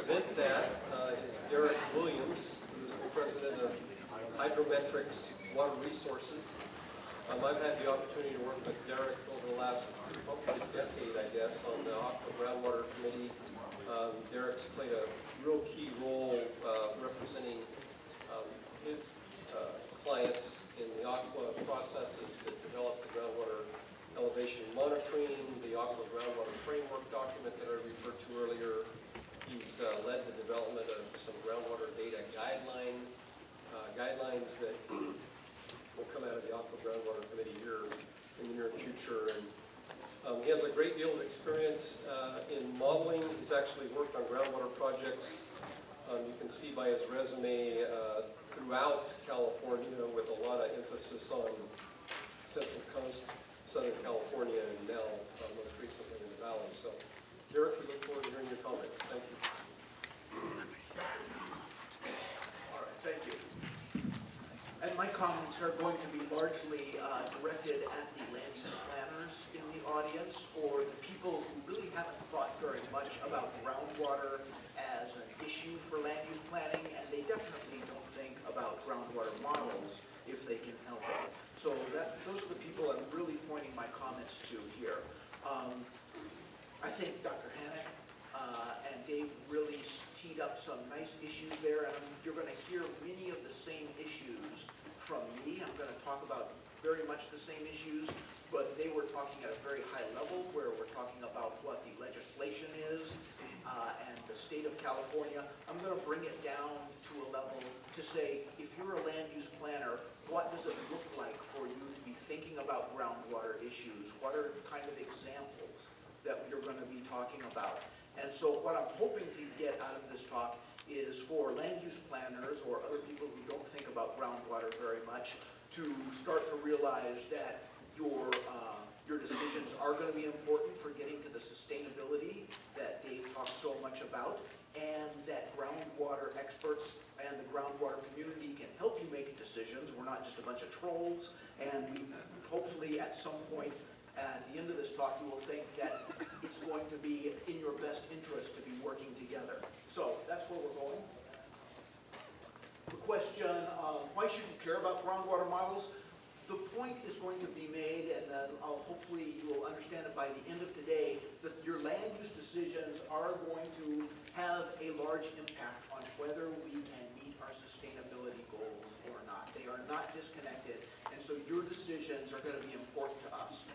present that is Derrik Williams, who is the president of HydroMetrics Water Resources. I've had the opportunity to work with Derrik over the last probably decade, I guess, on the Aqua Groundwater Committee. Derrik's played a real key role representing his clients in the aqua processes that develop the groundwater elevation monitoring, the Aqua Groundwater Framework document that I referred to earlier. He's led the development of some groundwater data guidelines that will come out of the Aqua Groundwater Committee here in the near future. And he has a great deal of experience in modeling. He's actually worked on groundwater projects. You can see by his resume throughout California with a lot of emphasis on Central Coast, Southern California, and now most recently in the Valley. So, Derrik, we look forward to hearing your comments. Thank you. All right, thank you. And my comments are going to be largely directed at the land use planners in the audience, or the people who really haven't thought very much about groundwater as an issue for land use planning, and they definitely don't think about groundwater models if they can help it. So those are the people I'm really pointing my comments to here. I think Dr. Hannock and Dave really teed up some nice issues there, and you're going to hear many of the same issues from me. I'm going to talk about very much the same issues, but they were talking at a very high level, where we're talking about what the legislation is and the state of California. I'm going to bring it down to a level to say, if you're a land use planner, what does it look like for you to be thinking about groundwater issues? What are kind of examples that you're going to be talking about? And so what I'm hoping to get out of this talk is for land use planners or other people who don't think about groundwater very much to start to realize that your decisions are going to be important for getting to the sustainability that Dave talked so much about, and that groundwater experts and the groundwater community can help you make decisions. We're not just a bunch of trolls, and we hopefully at some point at the end of this talk you will think that it's going to be in your best interest to be working together. So that's where we're going. The question, why should you care about groundwater models? The point is going to be made, and hopefully you will understand it by the end of today, that your land use decisions are going to have a large impact on whether we can meet our sustainability goals or not. They are not disconnected, and so your decisions are going to be important to us.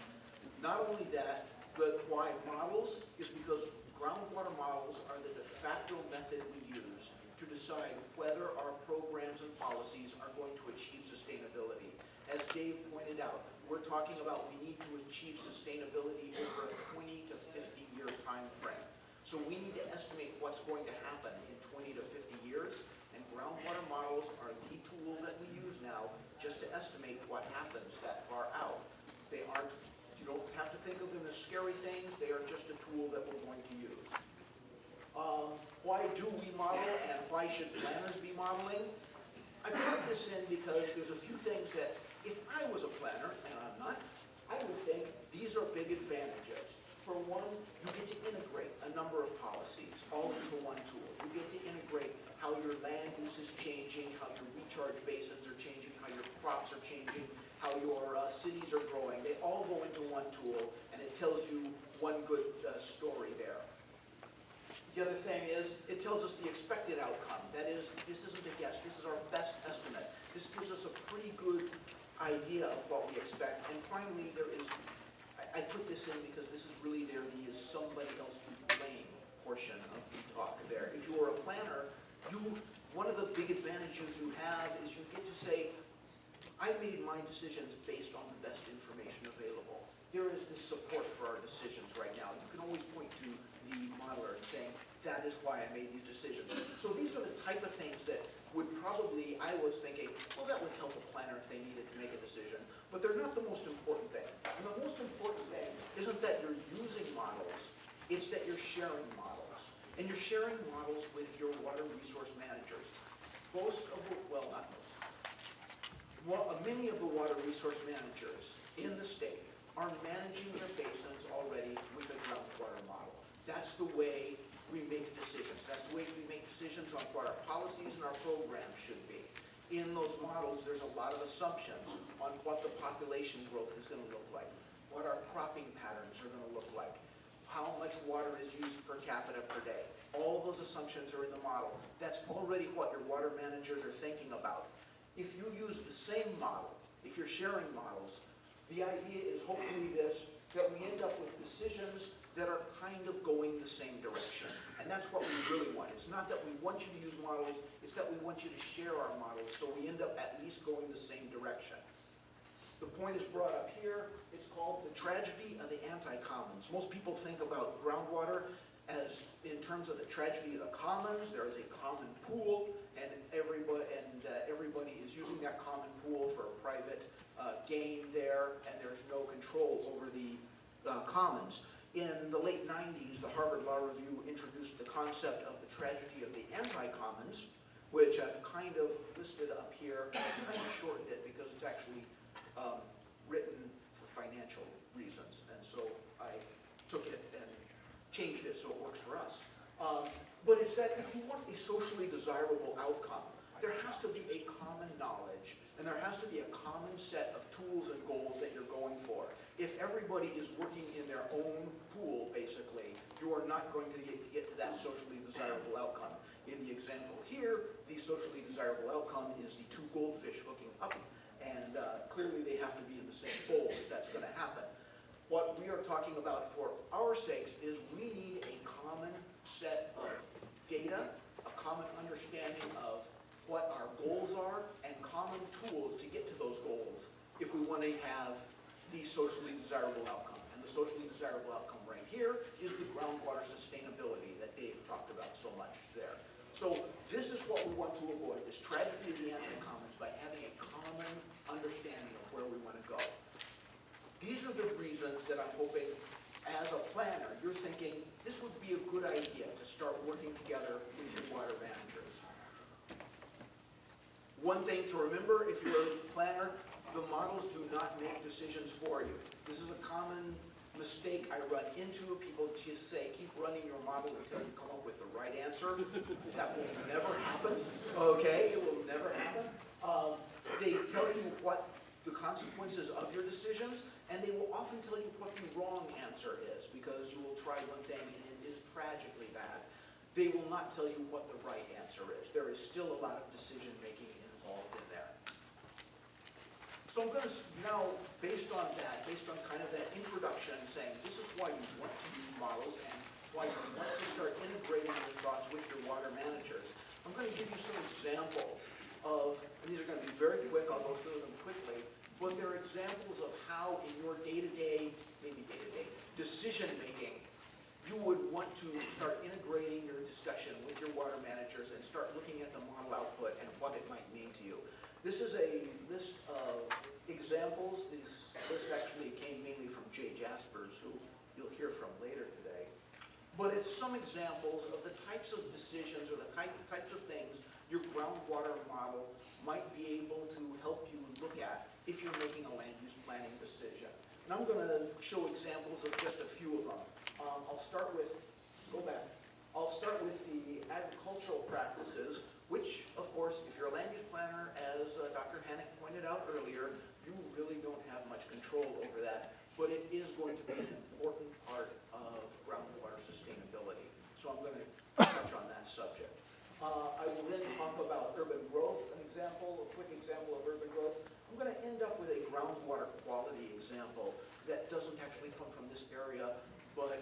Not only that, but why models is because groundwater models are the de facto method we use to decide whether our programs and policies are going to achieve sustainability. As Dave pointed out, we're talking about we need to achieve sustainability over a 20 to 50 year time frame. So we need to estimate what's going to happen in 20 to 50 years, and groundwater models are the tool that we use now just to estimate what happens that far out. They aren't, you don't have to think of them as scary things, they are just a tool that we're going to use. Why do we model, and why should planners be modeling? I put this in because there's a few things that, if I was a planner, and I'm not, I would think these are big advantages. For one, you get to integrate a number of policies all into one tool. You get to integrate how your land use is changing, how your recharge basins are changing, how your crops are changing, how your cities are growing. They all go into one tool, and it tells you one good story there. The other thing is, it tells us the expected outcome. That is, this isn't a guess, this is our best estimate. This gives us a pretty good idea of what we expect. And finally, there is, I put this in because this is really the somebody else to blame portion of the talk there. If you are a planner, one of the big advantages you have is you get to say, I made my decisions based on the best information available. There is this support for our decisions right now. You can always point to the modeler and saying, that is why I made these decisions. So these are the type of things that would probably, I was thinking, well, that would help a planner if they needed to make a decision. But they're not the most important thing. And the most important thing isn't that you're using models, it's that you're sharing models. And you're sharing models with your water resource managers. Most of the, well, not most. Well, many of the water resource managers in the state are managing their basins already with a groundwater model. That's the way we make decisions. That's the way we decisions on what our policies and our programs should be. In those models, there's a lot of assumptions on what the population growth is going to look like, what our cropping patterns are going to look like, how much water is used per capita per day. All of those assumptions are in the model. That's already what your water managers are thinking about. If you use the same model, if you're sharing models, the idea is hopefully this, that we end up with decisions that are kind of going the same direction. And that's what we really want. It's not that we want you to use models, it's that we want you to share our models so we end up at least going the same direction. The point is brought up here. It's called the tragedy of the anti-commons. Most people think about groundwater as in terms of the tragedy of the commons. There is a common pool, and everybody is using that common pool for private gain there, and there's no control over the commons. In the late 90s, the Harvard Law Review introduced the concept of the tragedy of the anti-commons, which I've kind of listed up here. I kind of shortened it because it's actually written for financial reasons, and so I took it and changed it so it works for us. But it's that if you want a socially desirable outcome, there has to be a common knowledge, and there has to be a common set of tools and goals that you're going for. If everybody is working in their own pool, basically, you are not going to get to that socially desirable outcome. In the example here, the socially desirable outcome is the two goldfish hooking up, and clearly they have to be in the same bowl if that's going to happen. What we are talking about for our sakes is we need a common set of data, a common understanding of what our goals are, and common tools to get to those goals if we want to have the socially desirable outcome. And the socially desirable outcome right here is the groundwater sustainability that Dave talked about so much there. So this is what we want to avoid, this tragedy of the anti-commons, by having a common understanding of where we want to go. These are the reasons that I'm hoping, as a planner, you're thinking this would be a good idea to start working together with your water managers. One thing to remember, if you're a planner, the models do not make decisions for you. This is a common mistake I run into. People just say, keep running your model until you come up with the right answer. That will never happen, okay? It will never happen. They tell you what the consequences of your decisions, and they will often tell you what the wrong answer is, because you will try one thing and it is tragically bad. They will not tell you what the right answer is. There is still a lot of decision making involved in there. So I'm going to now, based on that, based on kind of that introduction, saying this is why you want to use models and why you want to start integrating your thoughts with your water managers, I'm going to give you some examples of, and these are going to be very quick, I'll go through them quickly, but they're examples of how in your day-to-day, maybe day-to-day, decision-making, you would want to start integrating your discussion with your water managers and start looking at the model output and what it might mean to you. This is a list of examples. This list actually came mainly from Jay Jaspers, who you'll hear from later today. But it's some examples of the types of decisions or the types of things your groundwater model might be able to help you look at if you're making a land use planning decision. And I'm going to show examples of just a few of them. I'll start with the agricultural practices, which, of course, if you're a land use planner, as Dr. Hannock pointed out earlier, you really don't have much control over that, but it is going to be an important part of groundwater sustainability. So I'm going to touch on that subject. I will then talk about urban growth, a quick example of urban growth. I'm going to end up with a groundwater quality example that doesn't actually come from this area, but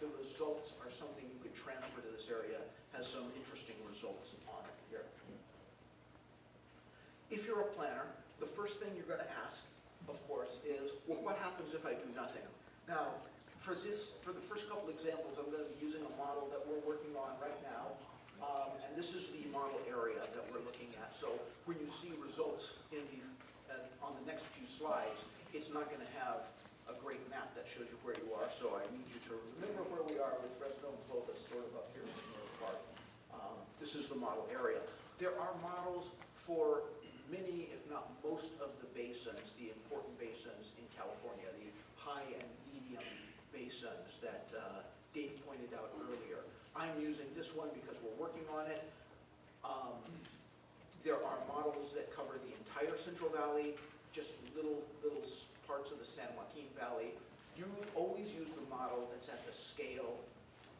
the results are something you could transfer to this area, has some interesting results on it here. If you're a planner, the first thing you're going to ask, of course, is, well, what happens if I do nothing? Now, for the first couple examples, I'm going to be using a model that we're working on right now, and this is the model area that we're looking at. So when you see results on the next few slides, it's not going to have a great map that shows you where you are, so I need you to remember where we are with Fresno and Clovis, sort of up here in the north part. This is the model area. There are models for many, if not most, of the basins, the important basins in California, the high and medium basins that Dave pointed out earlier. I'm using this one because we're working on it. There are models that cover the entire Central Valley, just little parts of the San Joaquin Valley. You always use the model that's at the scale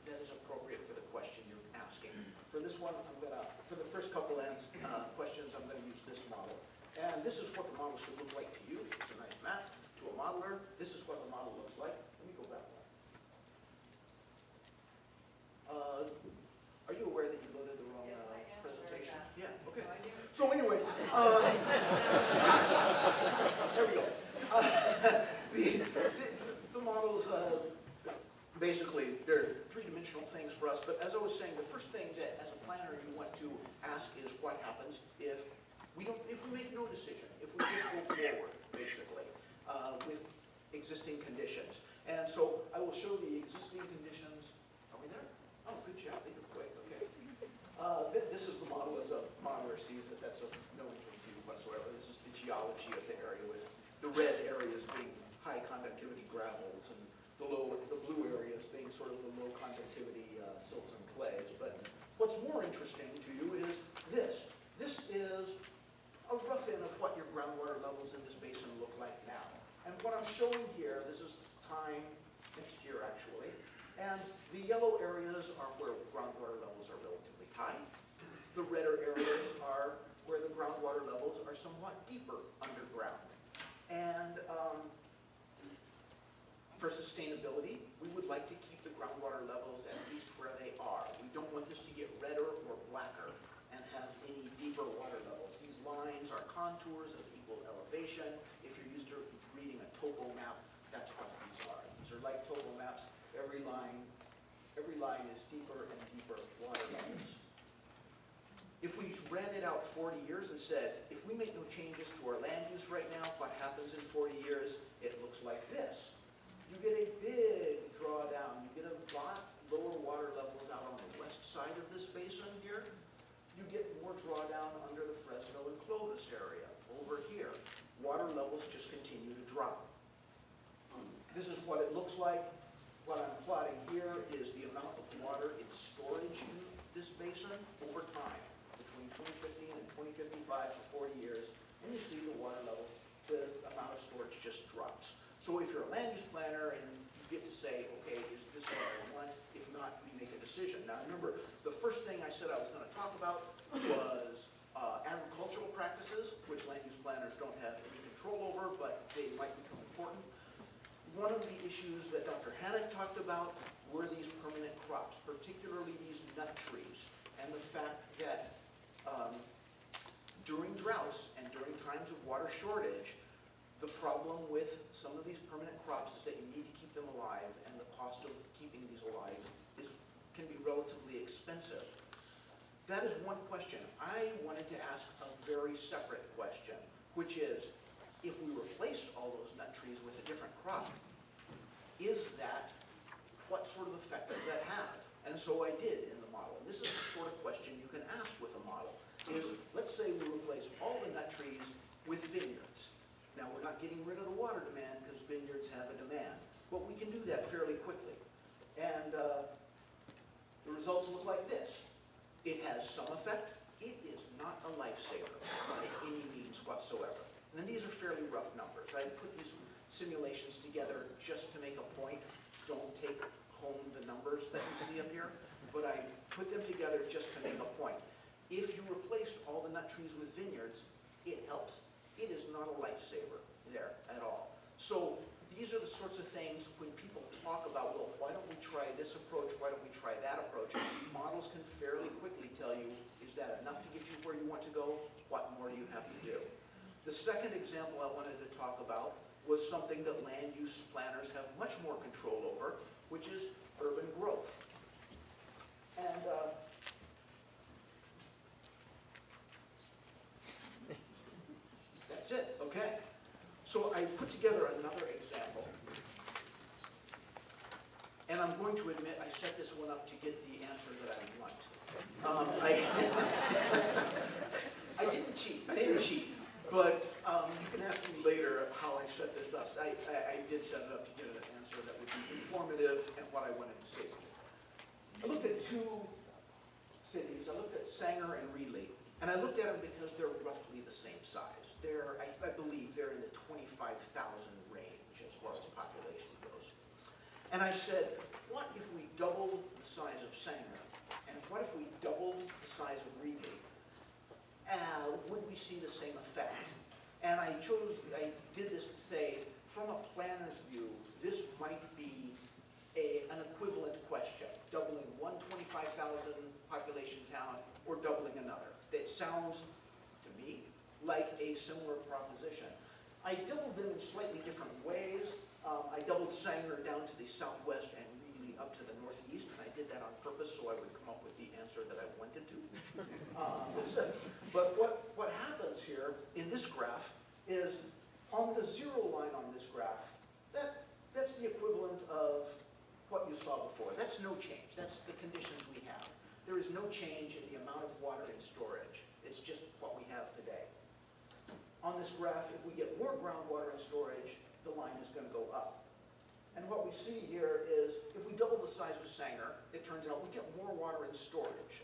that is appropriate for the question you're asking. For this one, for the first couple questions, I'm gonna use this model. And this is what the model should look like to you. It's a nice map. To a modeler, this is what the model looks like. Let me go back one. Are you aware that you loaded the wrong presentation? Yeah, okay. So anyway, there we go. The models, basically, they're three-dimensional things for us, but as I was saying, the first thing that as a planner you want to ask is what happens if we make no decision, if we just go forward, basically, with existing conditions. And so I will show the existing conditions. Are we there? Oh, good job, they did quick, okay. This is the model as a modeler sees it. That's of no interest to you whatsoever. This is the geology of the area, with the red areas being high conductivity gravels and the blue areas being sort of the low conductivity silts and clays. But what's more interesting to you is this. This is a rough end of what your groundwater levels in this basin look like now. And what I'm showing here, this is time next year actually, and the yellow areas are where groundwater levels are relatively high. The redder areas are where the groundwater levels are somewhat deeper underground. And for sustainability, we would like to keep the groundwater levels at least where they are. We don't want this to get redder or blacker and have any deeper water levels. These lines are contours of equal elevation. If you're used to reading a topo map, that's what these are. These are like topo maps. Every line is deeper and deeper water levels. If we read it out 40 years and said, if we make no changes to our land use right now, what happens in 40 years? It looks like this. You get a big drawdown. You get a lot lower water levels out on the west side of this basin here. You get more drawdown under the Fresno and Clovis area. Over here, water levels just continue to drop. This is what it looks like. What I'm plotting here is the amount of water in storage in this basin over time, between 2015 and 2055 for 40 years. And you see the water level, the amount of storage just drops. So if you're a land use planner and you get to say, okay, is this what I want? If not, we make a decision. Now remember, the first thing I said I was going to talk about was agricultural practices, which land use planners don't have any control over, but they might become important. One of the issues that Dr. Hannock talked about were these permanent crops, particularly these nut trees, and the fact that during droughts and during times of water shortage, the problem with some of these permanent crops is that you need to keep them alive, and the cost of keeping these alive can be relatively expensive. That is one question. I wanted to ask a very separate question, which is, if we replaced all those nut trees with a different crop, what sort of effect does that have? And so I did in the model. And this is the sort of question you can ask with a model, is let's say we replace all the nut trees with vineyards. Now, we're not getting rid of the water demand because vineyards have a demand, but we can do that fairly quickly. And the results look like this. It has some effect. It is not a lifesaver by any means whatsoever. And these are fairly rough numbers. I put these simulations together just to make a point. Don't take home the numbers that you see up here, but I put them together just to make a point. If you replaced all the nut trees with vineyards, it helps. It is not a lifesaver there at all. So these are the sorts of things when people talk about, well, why don't we try this approach, why don't we try that approach? Models can fairly quickly tell you, is that enough to get you where you want to go? What more do you have to do? The second example I wanted to talk about was something that land use planners have much more control over, which is urban growth. And that's it, okay. So I put together another example. And I'm going to admit I set this one up to get the answer that I want. I didn't cheat, but you can ask me later how I set this up. I did set it up to get an answer that would be informative and what I wanted to say. I looked at two cities. I looked at Sanger and Reedley, and I looked at them because they're roughly the same size. I believe they're in the 25,000 range as far as population goes. And I said, what if we doubled the size of Sanger, and what if we doubled the size of Reedley? Would we see the same effect? And I did this to say, from a planner's view, this might be an equivalent question, doubling one 25,000 population town or doubling another. That sounds, to me, like a similar proposition. I doubled them in slightly different ways. I doubled Sanger down to the southwest and Reedley up to the northeast, and I did that on purpose so I would come up with the answer that I wanted to. But what happens here in this graph is on the zero line on this graph, that's the equivalent of what you saw before. That's no change. That's the conditions we have. There is no change in the amount of water in storage. It's just what we have today. On this graph, if we get more groundwater in storage, the line is going to go up. And what we see here is if we double the size of Sanger, it turns out we get more water in storage.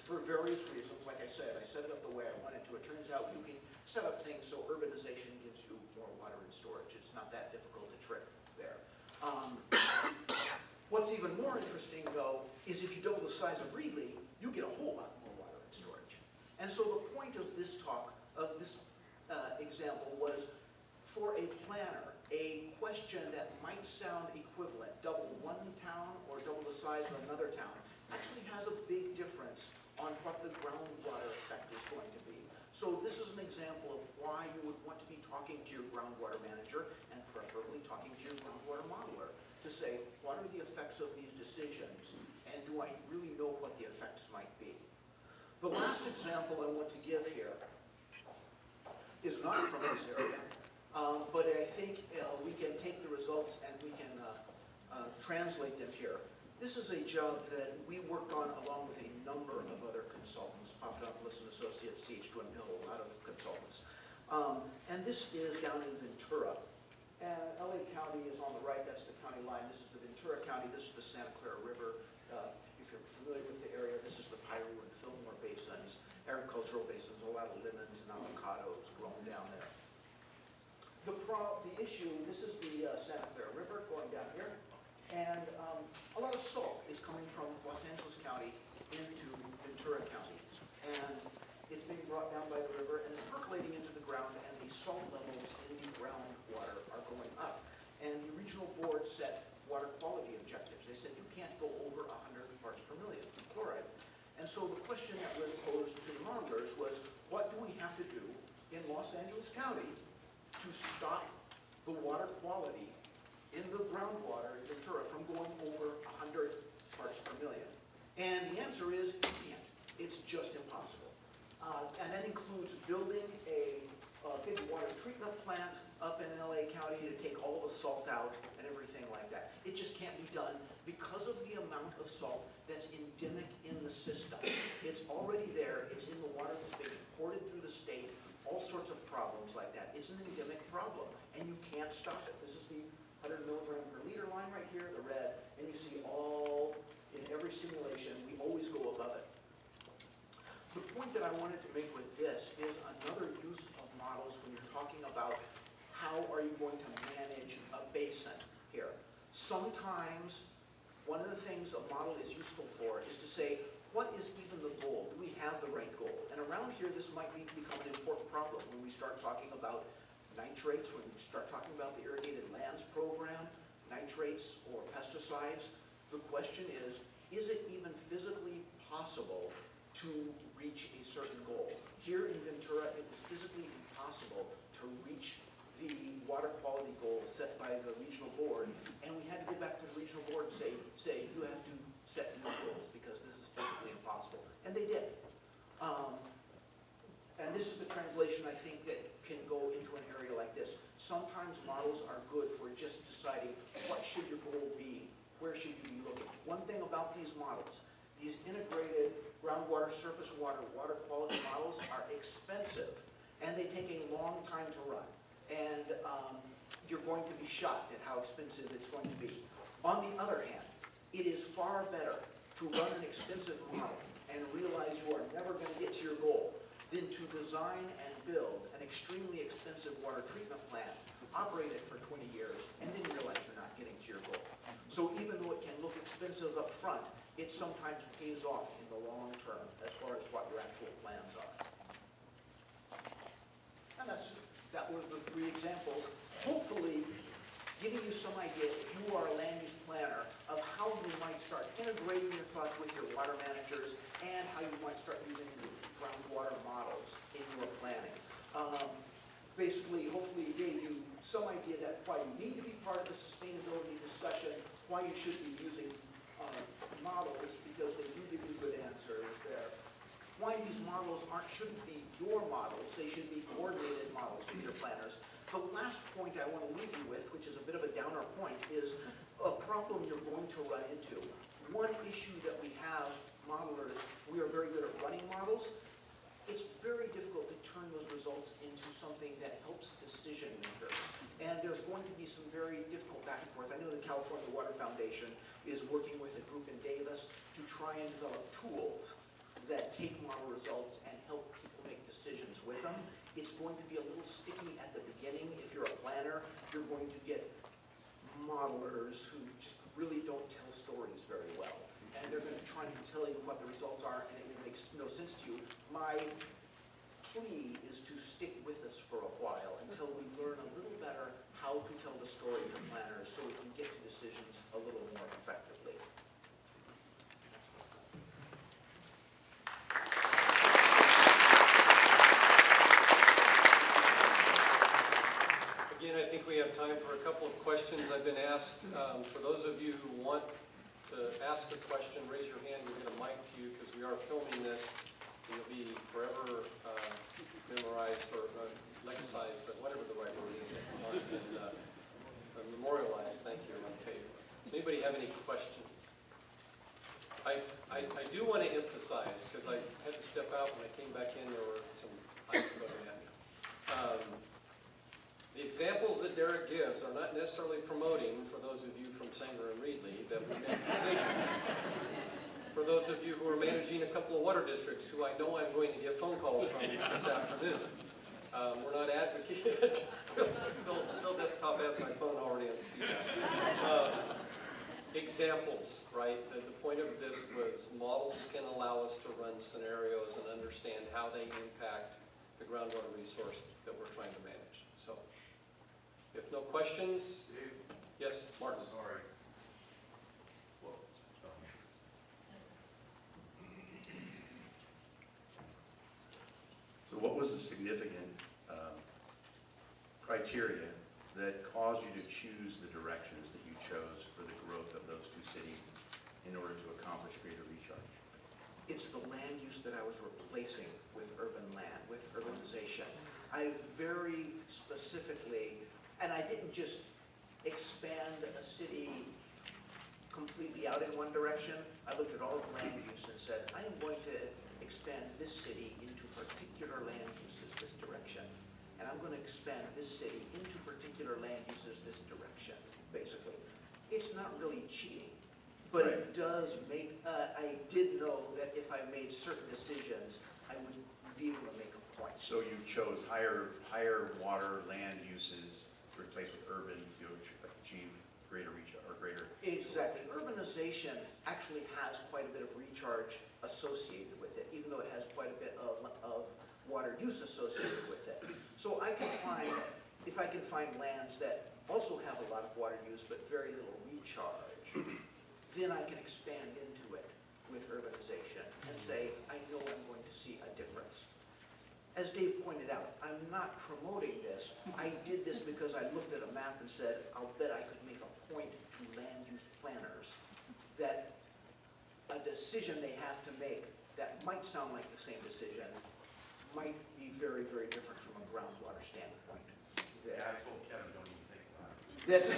For various reasons, like I said it up the way I wanted to. It turns out you can set up things so urbanization gives you more water in storage. It's not that difficult to trick there. What's even more interesting, though, is if you double the size of Reedley, you get a whole lot more water in storage. And so the point of this talk, of this example, was for a planner, a question that might sound equivalent, double one town or double the size of another town, actually has a big difference on what the groundwater effect is going to be. So this is an example of why you would want to be talking to your groundwater manager and preferably talking to your groundwater modeler to say, what are the effects of these decisions, and do I really know what the effects might be? The last example I want to give here is not from this area, but I think we can take the results and we can translate them here. This is a job that we worked on along with a number of other consultants, Papadopoulos and Associates, CH2M Hill, a lot of consultants. And this is down in Ventura. And LA County is on the right, that's the county line. This is the Ventura County, this is the Santa Clara River. If you're familiar with the area, this is the Piru and Fillmore basins, agricultural basins, a lot of lemons and avocados grown down there. The issue, this is the Santa Clara River going down here, and a lot of salt is coming from Los Angeles County into Ventura County. And it's being brought down by the river and it's percolating into the ground, and the salt levels in the groundwater are going up. And the regional board set water quality objectives. They said you can't go over 100 parts per million chloride. And so the question that was posed to the modelers was, what do we have to do in Los Angeles County to stop the water quality in the groundwater in Ventura from going over 100 parts per million? And the answer is, you can't. It's just impossible. And that includes building a big water treatment plant up in LA County to take all the salt out and everything like that. It just can't be done because of the amount of salt that's endemic in the system. It's already there. It's in the water that's being imported through the state. All sorts of problems like that. It's an endemic problem, and you can't stop it. This is the 100 milligram per liter line right here, the red, and you see all, in every simulation, we always go above it. The point that I wanted to make with this is another use of models when you're talking about how are you going to manage a basin here. Sometimes one of the things a model is useful for is to say, what is even the goal? Do we have the right goal? And around here, this might become an important problem when we start talking about nitrates, when we start talking about the irrigated lands program, nitrates or pesticides. The question is it even physically possible to reach a certain goal? Here in Ventura, it was physically impossible to reach the water quality goal set by the regional board, and we had to get back to the regional board and say you have to set new goals because this is physically impossible. And they did. And this is the translation, I think, that can go into an area like this. Sometimes models are good for just deciding what should your goal be, where should you be looking. One thing about these models, these integrated groundwater, surface water, water quality models are expensive, and they take a long time to run. And you're going to be shocked at how expensive it's going to be. On the other hand, It is far better to run an expensive model and realize you are never going to get to your goal than to design and build an extremely expensive water treatment plant, operate it for 20 years, and then realize you're not getting to your goal. So even though it can look expensive up front, it sometimes pays off in the long term as far as what your actual plans are. And that was the 3 examples, hopefully giving you some idea, if you are a land use planner, of how you might start integrating your thoughts with your water managers and how you might start using groundwater models in your planning. Basically, hopefully it gave you some idea that why you need to be part of the sustainability discussion, why you should be using models, because they do give you good answers there. Why these models shouldn't be your models, they should be coordinated models with your planners. The last point I want to leave you with, which is a bit of a downer point, is a problem you're going to run into. One issue that we have, modelers, we are very good at running models. It's very difficult to turn those results into something that helps decision makers. And there's going to be some very difficult back and forth. I know the California Water Foundation is working with a group in Davis to try and develop tools that take model results and help people make decisions with them. It's going to be a little sticky at the beginning. If you're a planner, you're going to get modelers who just really don't tell stories very well. And they're going to try and tell you what the results are, and it makes no sense to you. My plea is to stick with us for a while until we learn a little better how to tell the story to planners so we can get to decisions a little more effectively. Again, I think we have time for a couple of questions I've been asked. For those of you who want to ask a question, raise your hand. We'll get a mic to you because we are filming this. It'll be forever memorized or lexicized, but whatever the right word is, and memorialized. Thank you, okay. Anybody have any questions? I do want to emphasize, because I had to step out when I came back in, there were some ice coming at me. The examples that Derrik gives are not necessarily promoting, for those of you from Sanger and Reedley, that we make decisions. For those of you who are managing a couple of water districts, who I know I'm going to get phone calls from this afternoon. We're not advocating. Phil Desktop has my phone already on speed. Examples, right? The point of this was models can allow us to run scenarios and understand how they impact the groundwater resource that we're trying to manage. So, if no questions, yes, Martin. Sorry. So what was the significant criteria that caused you to choose the directions that you chose for the growth of those 2 cities in order to accomplish greater recharge? It's the land use that I was replacing with urban land, with urbanization. I very specifically, and I didn't just expand a city completely out in one direction. I looked at all the land use and said, I am going to expand this city into particular land uses this direction. And I'm going to expand this city into particular land uses this direction, basically. It's not really cheating, but it does make, I did know that if I made certain decisions, I would be able to make a point. So you chose higher water land uses to replace with urban to achieve greater recharge or greater. Exactly. Urbanization actually has quite a bit of recharge associated with it, even though it has quite a bit of water use associated with it. So I can find, if I can find lands that also have a lot of water use but very little recharge, then I can expand into it with urbanization and say, I know I'm going to see a difference. As Dave pointed out, I'm not promoting this. I did this because I looked at a map and said, I'll bet I could make a point to land use planners that a decision they have to make that might sound like the same decision might be very, very different from a groundwater standpoint. Yeah, I told Kevin, don't even think about it. That's